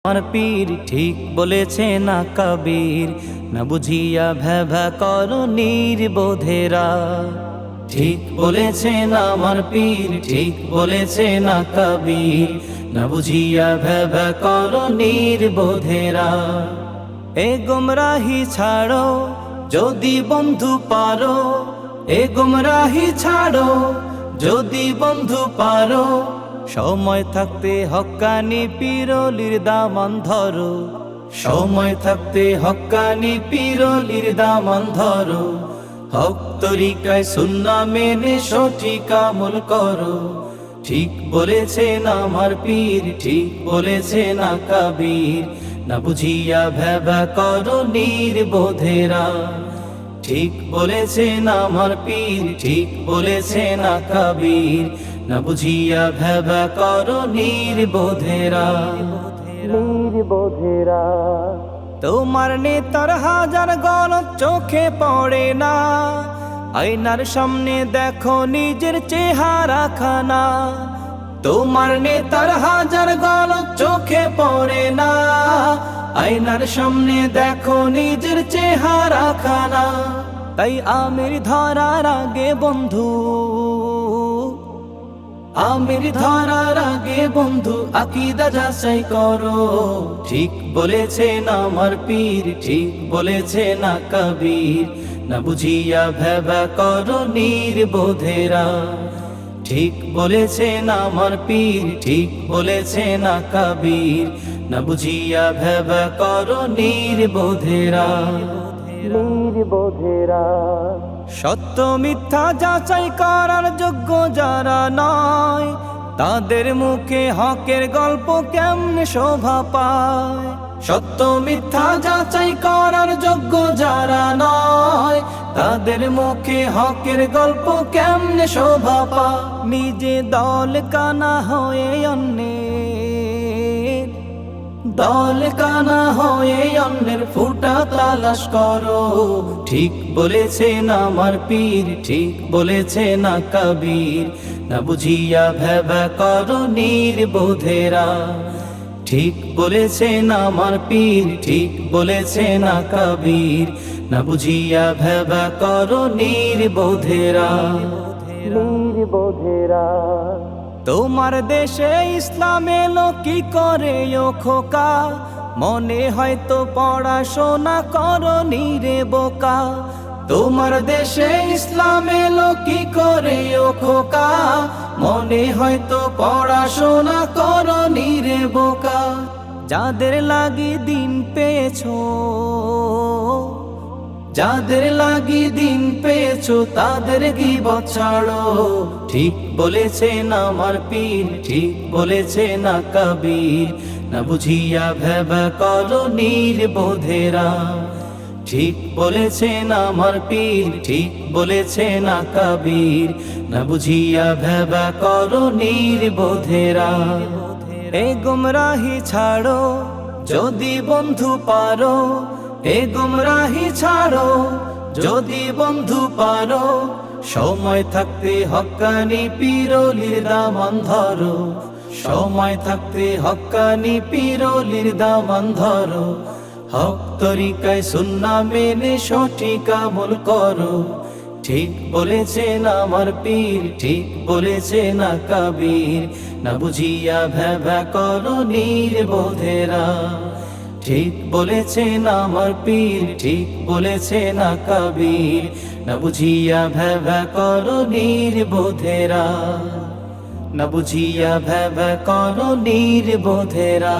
আমার পীর ঠিক বলেছে না কবীর, না বুঝিয়া ভ্যাভা করো নির্বোধেরা। ঠিক বলেছে না আমার পীর, ঠিক বলেছে না কবীর, না বুঝিয়া ভ্যাভা করো নির্বোধেরা। এ গুমরাহি ছাড়ো যদি বন্ধু পারো, এ গুমরাহি ছাড়ো যদি বন্ধু পারো। সময় থাকতে হক্কানি পীরলির দামান ধরো, সময় থাকতে হক্কানি পীরলির দামান ধরো। হক তরিকায় সুন্নাহ মেনে সঠিক আমল করো। ঠিক বলেছেন আমার পীর, ঠিক বলেছেন না কবীর, না বুঝিয়া ভ্যাভা করো নির্বোধেরা। ঠিক বলেছেন আমার পীর, ঠিক বলেছেন না কবীর, না বুঝিয়া ভ্যাভা করো নির্বোধেরা। নির্বোধেরা তোমার নেতার হাজার গলত চোখে পড়ে না, আয়নার সামনে দেখো নিজের চেহারা খানা। তোমার নেতার হাজার গলত চোখে পড়ে না, আয়নার সামনে দেখো নিজের চেহারা খানা। তাই আমির ধরার আগে বন্ধু, আমির ধরার আগে বন্ধু আকীদা যাচাই করো। ঠিক বলেছেন আমার পীর, ঠিক বলেছেন না কবীর, না বুঝিয়া ভ্যাভা করো নির্বোধেরা। ঠিক বলেছেন আমার পীর, ঠিক বলেছেন না কবীর, না বুঝিয়া ভ্যাভা করো নির্বোধেরা। নির্বোধেরা সত্য মিথ্যা যাচাই করার যোগ্য যারা নয়, তাদের মুখে হকের গল্প কেমনে শোভা পায়। সত্য মিথ্যা যাচাই করার যোগ্য যারা নয়, তাদের মুখে হকের গল্প কেমনে শোভা পায়। নিজে দল কানা হয়ে অন্যের, দল কানা হয়ে অন্যের ফুটা তালাশ করো। ঠিক বলেছেন আমার পীর, ঠিক বলেছেন না কবীর, না বুঝিয়া ভ্যাভা করো নির্বোধেরা। ঠিক বলেছেন আমার পীর, ঠিক বলেছেন না কবীর, না বুঝিয়া ভ্যাভা করো নির্বোধেরা। নির্বোধেরা তোমার দেশে ইসলাম এলো কি করে ও খোকা, মনে হয়তো পড়াশোনা করনি রে বোকা। তোমার দেশে ইসলাম এলো কি করে ও খোকা, মনে হয়তো পড়াশোনা করনি রে বোকা। যাদের লাগি দিন পেয়েছো, যাদের লাগি দিন পেয়েছো তাদের গীবত ছাড়ো। ঠিক বলেছেন আমার পীর, ঠিক বলেছেন না কবীর, না বুঝিয়া ভ্যাভা করো নির্বোধেরা। ঠিক বলেছেন আমার পীর, ঠিক বলেছেন না কবীর, না বুঝিয়া ভ্যাভা করো নির্বোধেরা। এ গুমরাহি ছাড়ো যদি বন্ধু পারো, এ গুমরাহি ছাড়ো যদি বন্ধু পারো। সময় থাকতে হক্কানি পীরলির দামান ধরো, সময় থাকতে হক্কানি পীরলির দামান ধরো। হক তরিকায় সুন্নাহ মেনে সঠিক আমল করো। ঠিক বলেছেন আমার পীর, ঠিক বলেছেন না কবীর, না বুঝিয়া ভ্যাভা করো নির্বোধেরা। ঠিক বলেছেন আমার পীর, ঠিক বলেছেন না কবীর, না বুঝিয়া ভ্যাভা করো নির্বোধেরা। না বুঝিয়া ভ্যাভা করো নির্বোধেরা।